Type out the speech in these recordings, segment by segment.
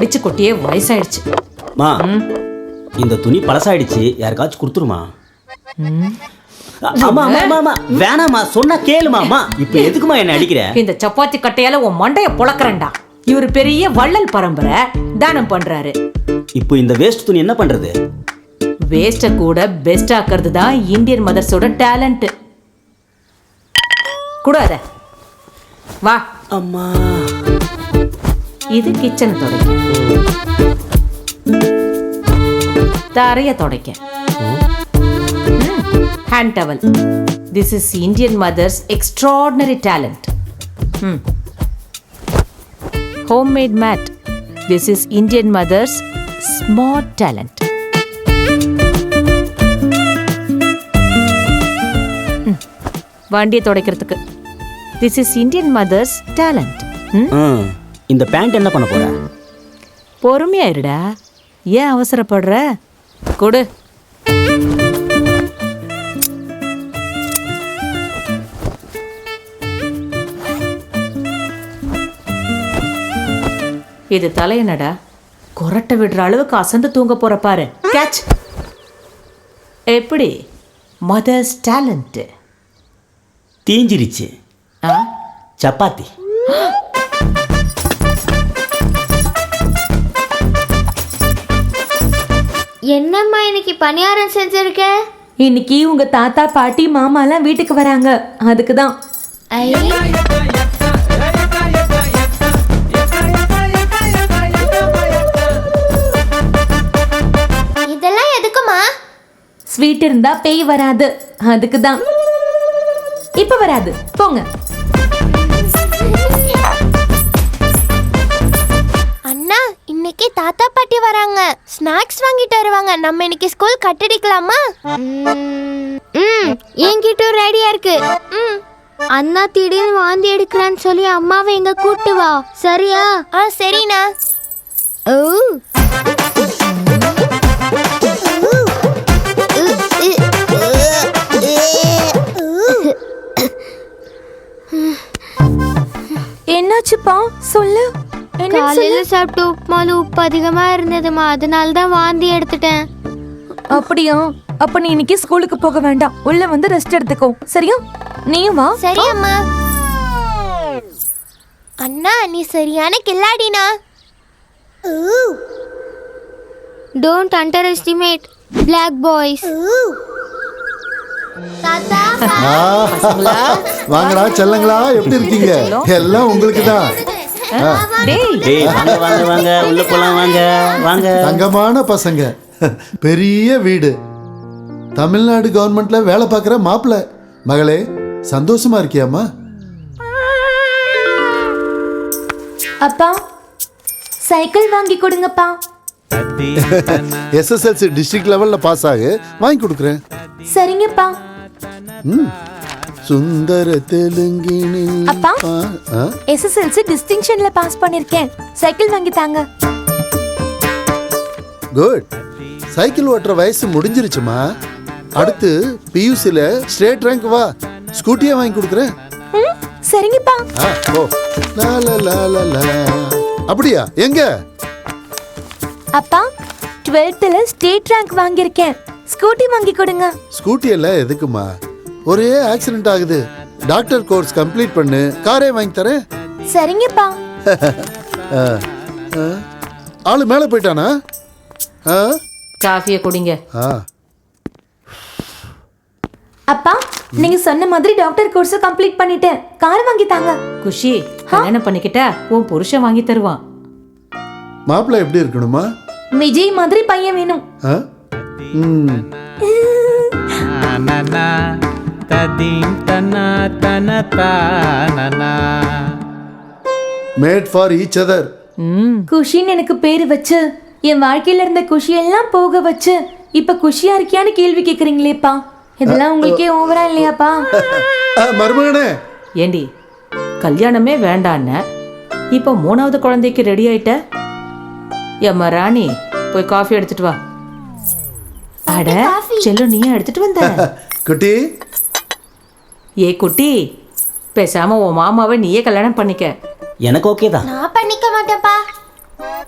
வடிச்சு கொட்டியே வயசாயிடுச்சு. மா இந்த துணி பழசாயிடுச்சு, யாருக்காச்சும் கொடுத்துருமா? அம்மா அம்மா அம்மா வேணாமா, சொன்னா கேளுமா. இப்ப எதுக்குமா என்ன அடிக்கிற? இந்த சப்பாத்தி கட்டையால உன் மண்டைய புழக்கறேன்டா. இவர் பெரிய வள்ளல் பரம்பரை, தானம் பண்றாரு. இப்போ இந்த வேஸ்ட் துணி என்ன பண்றது? வேஸ்ட கூட பெஸ்ட் ஆக்குறது தான் இந்தியன் மதர்ஸோட டேலண்ட். கூடாத வா. அம்மா இது கிச்சன் துடைக்க, தரைய துடைக்க. Hand towel. This is Indian mothers extraordinary talent. Homemade mat. This is Indian mothers smart talent. வண்டியை துடைக்கிறதுக்கு. This is Indian mothers talent. இந்த பேண்ட் என்ன பண்ண போற? பொறுமையா இருடா, ஏன் அவசரப்படுற? கொடு. இது தலையனடா, கொரட்டை விடுற அளவுக்கு அசந்து தூங்க போற பாரு. கேட்ச். எப்படி மதர்ஸ் டேலண்ட்? தீஞ்சிருச்சு. சப்பாத்தி. என்னம்மா இன்னைக்கு பணியாரம் செஞ்சிருக்க? இன்னைக்கு உங்க தாத்தா பாட்டி மாமா எல்லாம் வீட்டுக்கு வராங்க, அதுக்கு தான். இதெல்லாம் எதுக்குமா? ஸ்வீட் இருந்தா பேய் வராது, அதுக்கு தான். இப்ப வராது, போங்க. அண்ணா, இன்னைக்கு தாத்தா பாட்டி வராங்க, ஸ்நாக்ஸ் வாங்கிட்டு வருவாங்க. நம்ம இன்னைக்கு ஸ்கூல் கட்டடிக்கலாமா? என்கிட்ட ரெடியா இருக்கு. அண்ணா திடீர்னு வாந்தி எடுக்கிறான்னு சொல்லி அம்மாவை எங்க கூட்டு வா, சரியா? சரிண்ணா. ஓ என்னாச்சுப்பா, சொல்லு. காலையில சாப்பிட்டு உப்புமால உப்பு அதிகமா இருந்ததுமா, அதனால தான் வாந்தி எடுத்துட்டேன். அப்படியா? அப்ப நீ இன்னைக்கு ஸ்கூலுக்கு போக வேண்டாம், உள்ள வந்து ரெஸ்ட் எடுத்துக்கோ, சரியா? நீயும் வா. சரி அம்மா. அண்ணா, நீ சரியான கில்லாடினா. Don't underestimate black boys. வாங்கடா செல்லங்களா, எப்படி இருக்கீங்க? எல்லாம் உங்களுக்கு தான். வாங்க உள்ள போலாம், வாங்க வாங்க. தங்கமான பசங்க, பெரிய வீடு, தமிழ்நாடு கவர்மெண்ட்ல வேலை பார்க்குற மாப்பிள்ள. மகளே, சந்தோஷமா இருக்கியாமா? அப்பா, சைக்கிள் வாங்கி கொடுங்கப்பா. எஸ்எஸ்எல்சி டிஸ்ட்ரிக்ட் லெவல்ல பாஸ் ஆகு, வாங்கி கொடுக்குறேன். சரிங்கப்பா. சுந்தர தெலுங்கினி. அப்பா, எஸ்எஸ்எல்சி டிஸ்டிங்ஷன்ல பாஸ் பண்ணிருக்கேன், சைக்கிள் வாங்கி தாங்க. குட். சைக்கிள் ஓட்டுற வயசு முடிஞ்சிருச்சுமா. அடுத்து பியூசில ஸ்டேட் ரேங்க் வா, ஸ்கூட்டியே வாங்கி கொடுக்குறேன். சரிங்கப்பா. ஓ லா லா லா லா லா. அப்படியா? எங்க? அப்பா, 12th ஸ்டேட் ரேங்க் வாங்கியிருக்கேன், ஸ்கூட்டி வாங்கி கொடுங்க. ஸ்கூட்டி எல்லாம் எதுக்குமா? ஒரே ஆக்சிடென்ட் ஆகுது, டாக்டர் கோர்ஸ் கம்ப்ளீட் பண்ணு, காரே வாங்கி தரேன். சரிங்கப்பா. ஆளு மேல போயிட்டானா? காஃபியை குடிங்க. அப்பா, நீங்க சொன்ன மாதிரி டாக்டர் கோர்ஸ் கம்ப்ளீட் பண்ணிட்டேன், கார் வாங்கி தாங்க. குஷி, கல்யாணம் பண்ணிக்கிட்டா உன் புருஷன் வாங்கி தருவான். மாப்பிள்ளை எப்படி இருக்கணுமா? விஜய் மாதிரி பையன் வேணும். Made for each other. குஷின்னு எனக்கு பேரு வச்சு என் வாழ்க்கையில இருந்த குஷி எல்லாம் போக வச்சு இப்ப குஷியா இருக்கியான்னு கேள்வி கேக்குறீங்களேப்பா, இதெல்லாம் உங்களுக்கே ஓவரா இல்லையாப்பா? மருமகனே, ஏண்டி கல்யாணமே வேண்டான்னு இப்போ 3வது குழந்தைக்கு ரெடி ஆயிட்ட? ஏம்மா ராணி, போய் காஃபி எடுத்துட்டு வா. அட செல்லு, நீயே எடுத்துட்டு வந்த? குட்டி. ஏ குட்டி, பேசாம உன் மாமாவை நீயே கல்யாணம் பண்ணிக்க. எனக்கு ஓகே தான். நான் பண்ணிக்க மாட்டேன்ப்பா.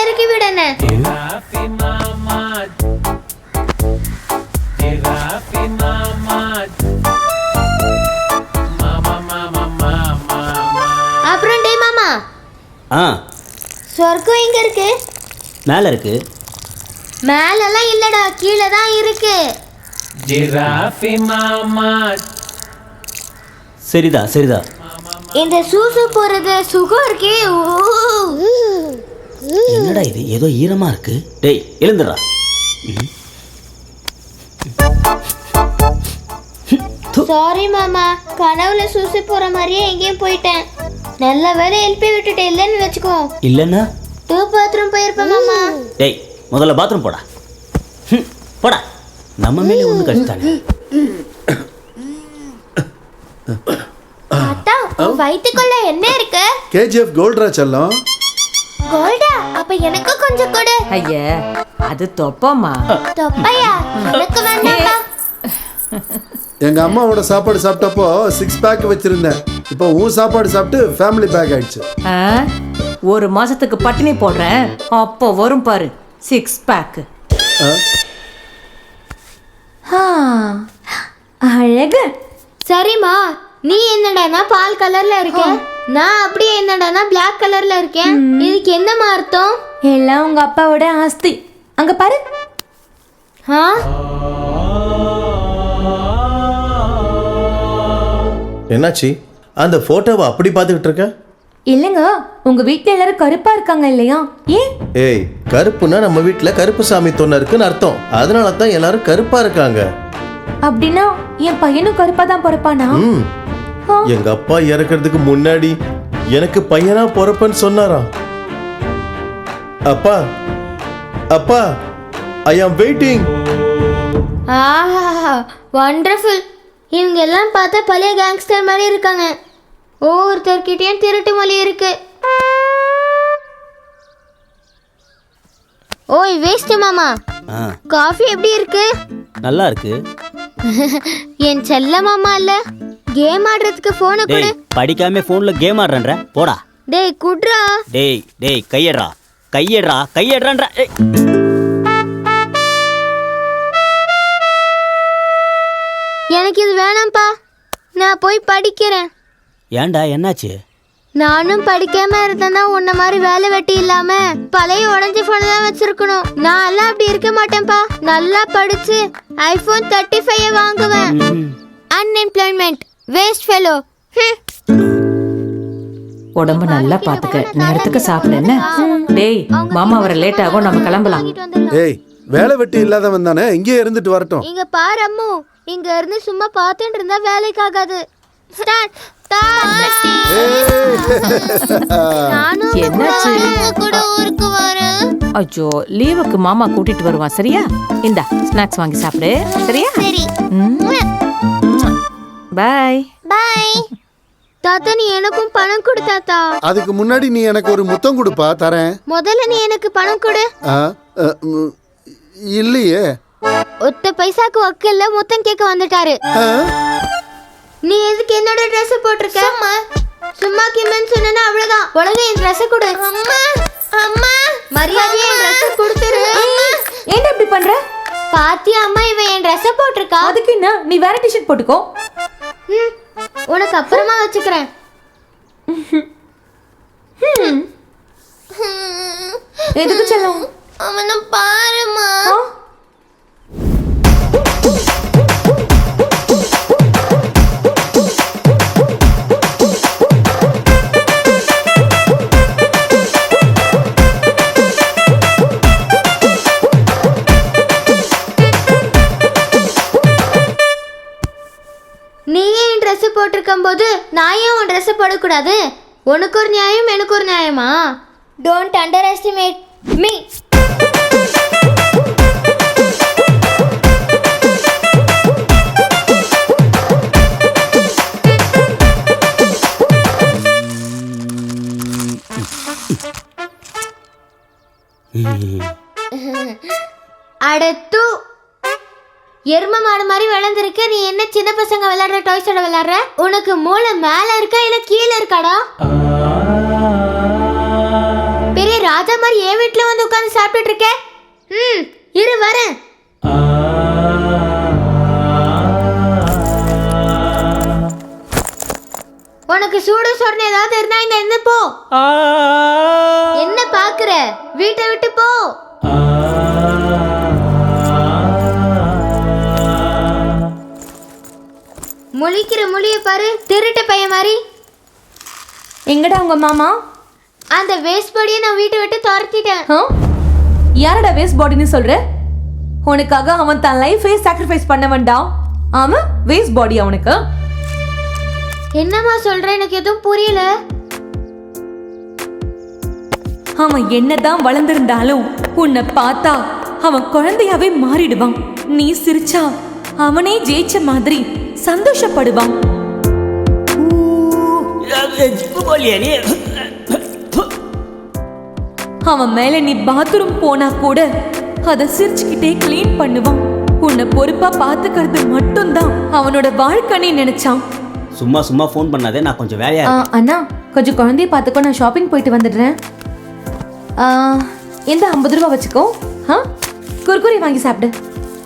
இறக்கி விடனே. அப்புறம் டே மாமா, ஆ சொர்க்கம் எங்க இருக்கு? மேலே இருக்கு. மேலெல்லாம் இல்லடா, கீழே தான் இருக்கு. சரிதா சரிதா. இந்த சூசு போறது சுகம் இருக்கே. என்னடா இது, ஏதோ ஈரமா இருக்கு. டேய் எழுந்துடா. சாரி மாமா, கனவுல சூசு போற மாதிரியே எங்கேயும் போயிட்டேன். நல்ல வேலை எழுப்பி விட்டுட்டு இல்லைன்னு வச்சுக்கோ. இல்லைன்னா பாத்ரூம் போயிருப்பேன் மாமா. டேய் முதல்ல பாத்ரூம் போடா. போடா, நம்ம மேலே ஒன்று கழிச்சானே. அத்தா, உன் வயித்துக்குள்ள என்ன இருக்கு? கேஜிஎஃப் கோல்ட்ரா செல்லம். கோல்டா? அப்ப எனக்கு கொஞ்சம் கொடு. ஐயா அது தொப்பம்மா. தொப்பையா? எனக்கு வேண்டாம்ப்பா. எங்க அம்மாவோட சாப்பாடு சாப்பிட்டப்போ 6 பேக் வச்சிருந்தேன். இப்போ உன் சாப்பாடு சாப்பிட்டு ஃபேமிலி பேக் ஆயிடுச்சு. ஆ, ஒரு மாசத்துக்கு பட்டினி போடுறேன், அப்போ வரும் பாரு 6 பேக். அழகு. சரிம்மா, நீ என்னடானா பால் கலர்ல இருக்க, நான் அப்படியே என்னடானா Black கலர்ல இருக்கேன். இதுக்கு என்னமா அர்த்தம்? எல்லாம் உங்க அப்பாவோட ஆஸ்தி. அங்க பாரு. ஆ? என்னாச்சு? அந்த போட்டோவை அப்படி பார்த்துக்கிட்டு இருக்க? இல்லைங்க, உங்க வீட்டுல எல்லாரும் கருப்பா இருக்காங்க இல்லையா? ஏன்? ஏய், கருப்புன்னா நம்ம வீட்டுல கருப்பு சாமி தொன்னை இருக்குன்னு அர்த்தம். அதனால தான் எல்லாரும் கருப்பா இருக்காங்க. அப்படின்னா என் பையனும் கருப்பா தான் பிறப்பானா? ம். எங்க அப்பா இறக்கிறதுக்கு முன்னாடி எனக்கு பையனா பிறப்பேன்னு சொன்னாராம். அப்பா அப்பா, ஐ ஆம் வெயிட்டிங். ஆஹா வண்டர்ஃபுல். இவங்க எல்லாம் பார்த்தா பழைய கேங்ஸ்டர் மாதிரி இருக்காங்க. ஒவ்வொருத்தர்கிட்டயும் திருட்டு மொழி இருக்கு. ஓய் வேஸ்ட் மாமா, ஆ காஃபி எப்படி இருக்கு? நல்லா இருக்கு. என் செல்ல மாமா இல்ல, கேம் ஆடுறதுக்கு போனை கொடு. டேய் படிக்காம ஃபோன்ல கேம் ஆடுறேன்ற போடா. டேய் குட்ரா. டேய் டேய் கையேறா கையேறா கையேறான்ற. எனக்கு இது வேணாம்ப்பா, நான் போய் படிக்கிறேன். ஏன்டா என்னாச்சு? நானும் படிக்காம இருந்தேன்னா உன்ன மாதிரி வேலை வெட்டி இல்லாம பழைய உடஞ்ச போனை தான் வச்சிருக்கணும். நான் எல்லாம் அப்படி இருக்க மாட்டேன்ப்பா. நல்லா படிச்சு ஐபோன் 35 வாங்குவேன். Unemployment waste fellow. உடம்ப நல்லா பாத்துக்க, நேரத்துக்கு சாப்பிடு என்ன. டேய் மாமா வர லேட் ஆகும், நம்ம கிளம்பலாம். ஏய், வேலை வெட்டி இல்லாதவன் தானே, இங்கே இருந்துட்டு வரட்டும். இங்க பாரு அம்மு, இங்க இருந்து சும்மா பார்த்துட்டு இருந்தா வேலைக்கு ஆகாது. ஸ்டார்ட். நானும் என்னாச்சு? கூட ஊருக்கு வரேன். அச்சோ, லீவுக்கு மாமா கூட்டிட்டு வருவான். சரியா? இந்தா ஸ்நாக்ஸ் வாங்கி சாப்பிடு. சரியா? சரி. Bye bye. தாத்தா நீ எனக்கும் பணம் கொடு தாத்தா. அதுக்கு முன்னாடி நீ எனக்கு ஒரு முத்தம் கொடுப்பா, தரேன். முதல்ல நீ எனக்கு பணம் கொடு. இல்லையே. ஒத்த பைசாக்கு வக்கல்ல மொத்தம் கேட்க வந்துட்டாரு. நீ எதுக்கு என்னோட ட்ரெஸ் போட்டிருக்க? சும்மா கிம்மன் சொன்னா அவ்வளவுதான். உலக என் ட்ரெஸ் கொடு. அம்மா அம்மா மரியாதையா என் ட்ரெஸ் கொடுத்துரு. ஏன்டா இப்படி பண்ற? பாத்தியா அம்மா, இவன் என் ட்ரெஸ் போட்டிருக்கா. அதுக்கு என்ன, நீ வேற டிஷர்ட் போட்டுக்கோ. உனக்கு அப்புறமா வச்சுக்கிறேன். எதுக்கு செல்லம்? அவனை பாருமா. நீயே என் ட்ரெஸ் போட்டிருக்கும் போது நான் ஏன் உன் ட்ரெஸ் போடக்கூடாது? உனக்கு ஒரு நியாயம், எனக்கு ஒரு நியாயமா? Don't underestimate me. அடத்து எரும மாடு மாதிரி வளர்ந்துருக்க. நீ என்ன சின்ன பசங்க விளையாடுற டாய்ஸோட விளையாடுற? உனக்கு மூளை மேல இருக்கா இல்ல கீழே இருக்காடா? பெரிய ராஜா மாதிரி என் வீட்டுல வந்து உட்கார்ந்து சாப்பிட்டுட்டு இருக்க. இரு வரேன். உனக்கு சூடு சொரணை ஏதாவது இருந்தா இங்க இருந்து போ. என்ன பாக்குற? வீட்டை விட்டு போ. முழிக்கிற மொழிய பாரு, திருட்டு பையன் மாதிரி. எங்கடா உங்க மாமா? அந்த வேஸ்ட் பாடியை நான் வீட்டை விட்டு துரத்திட்டேன். யாரடா வேஸ்ட் பாடின்னு சொல்ற? உனக்காக அவன் தன் லைஃபே சாக்ரிஃபைஸ் பண்ணவன்டா. ஆமா, வேஸ்ட் பாடி அவனுக்கு. என்னம்மா சொல்ற? எனக்கு எதுவும் புரியல. அவன் என்னதான் வளர்ந்திருந்தாலும் உன்னை பார்த்தா அவன் குழந்தையாவே மாறிடுவான். நீ சிரிச்சா அவனே ஜெயிச்ச மாதிரி சந்தோஷப்படுவான். அவன் மேல நீ பாத்ரூம் போனா கூட அதை சிரிச்சுக்கிட்டே கிளீன் பண்ணுவான். உன்னை பொறுப்பா பாத்துக்கிறது மட்டும்தான் அவனோட வாழ்க்கைன்னு நினைச்சான். சும்மா சும்மா ஃபோன் பண்ணாதே, நான் கொஞ்சம் வேலையா அண்ணா கொஞ்சம் குழந்தைய பார்த்துக்கோ, நான் ஷாப்பிங் போயிட்டு வந்துடுறேன். இந்த 50 ரூபா வச்சுக்கோ. குர்குரி வாங்கி சாப்பிடு.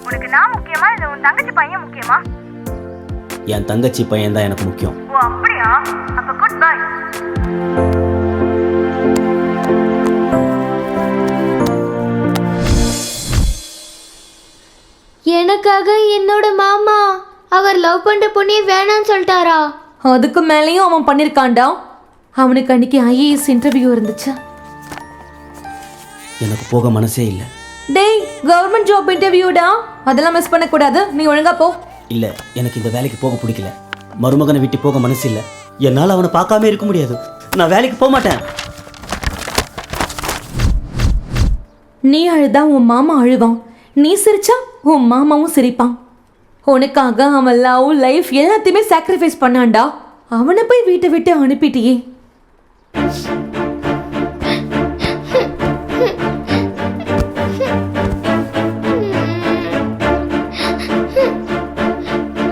உனக்கு நான் முக்கியமா இல்ல உன் தங்கச்சி பையன் முக்கியமா? என் தங்கச்சி பையன் தான் எனக்கு முக்கியம். ஓ அப்படியா? அப்ப குட் பை. எனக்காக என்னோட மாமா அவர் லவ் பண்ற பொண்ணே வேணான்னு சொல்லிட்டாரா? அதுக்கு மேலேயும் அவன் பண்ணிருக்கான்டா. அவனுக்கு அன்னைக்கு IAS இன்டர்வியூ இருந்துச்சு. எனக்கு போக மனசே இல்லை. டேய் கவர்மெண்ட் ஜாப் இன்டர்வியூடா, அதெல்லாம் மிஸ் பண்ணக்கூடாது. நீ ஒழுங்கா போ. இல்லை, எனக்கு இந்த வேலைக்கு போக பிடிக்கல. மருமகனை விட்டு போக மனசு இல்லை. என்னால் அவனை பார்க்காம இருக்க முடியாது. நான் வேலைக்கு போக மாட்டேன். நீ அழுதா உன் மாமா அழுவான், நீ சிரிச்சா உன் மாமாவும் சிரிப்பான். உனக்காக அவன் லவ் லைஃப் எல்லாத்தையுமே சாக்ரிஃபைஸ் பண்ணான்டா. அவனை போய் வீட்டை விட்டு அனுப்பிட்டியே.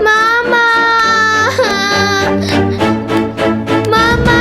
மாமா மாமா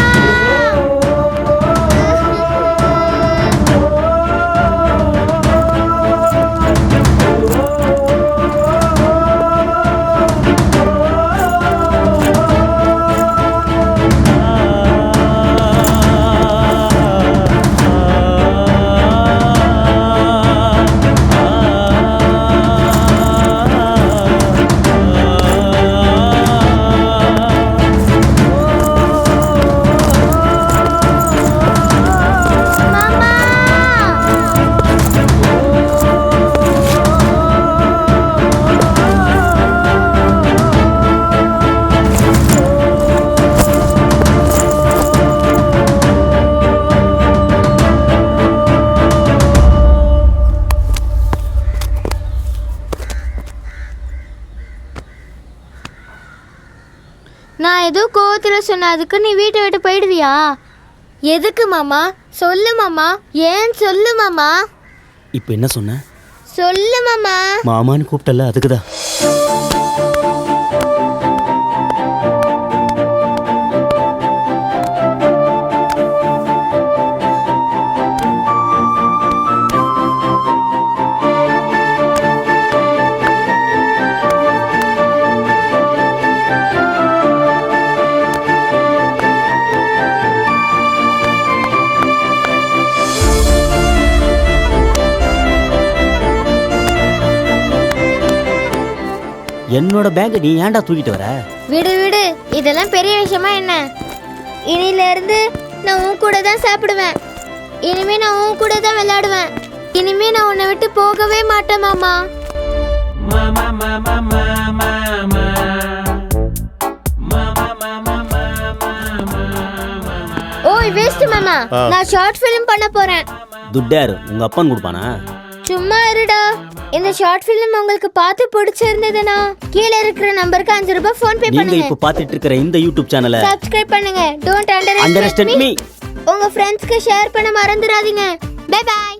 நான் ஏதோ கோவத்தில் சொன்னதுக்கு நீ வீட்டை விட்டு போயிடுவியா? எதுக்கு மாமா? சொல்லு மாமா. ஏன் சொல்லு மாமா. இப்போ என்ன சொன்ன? சொல்லு மாமா. மாமான்னு கூப்பிட்டல, அதுக்குதான். என்னோட பேக்கை நீ ஏன்டா தூக்கிட்டு வர? விடு விடு, இதெல்லாம் பெரிய விஷயமா என்ன? இனில இருந்து நான் உன் கூட தான் சாப்பிடுவேன். இனிமே நான் உன் கூட தான் விளையாடுவேன். இனிமே நான் உன்னை விட்டு போகவே மாட்டேன் மாமா. ஓய் வேஸ்ட் மாமா, நான் ஷார்ட் ஃபிலிம் பண்ண போறேன். துட்டாரு உங்க அப்பன் கொடுப்பானா? சும்மா இருடா. இந்த ஷார்ட் ஃபிலிம் உங்களுக்கு பார்த்து பிடிச்சிருந்ததுன்னா கீழே இருக்கிற நம்பருக்கு 5 ரூபாய் ஃபோன் பே நீங்க பண்ணுங்க. இப்ப பாத்துட்டு இருக்கிற இந்த யூடியூப் சேனலை சப்ஸ்கிரைப் பண்ணுங்க. Don't understand underestimate me. உங்க ஃப்ரெண்ட்ஸ்க்கு ஷேர் பண்ண மறந்துடாதீங்க. Bye by.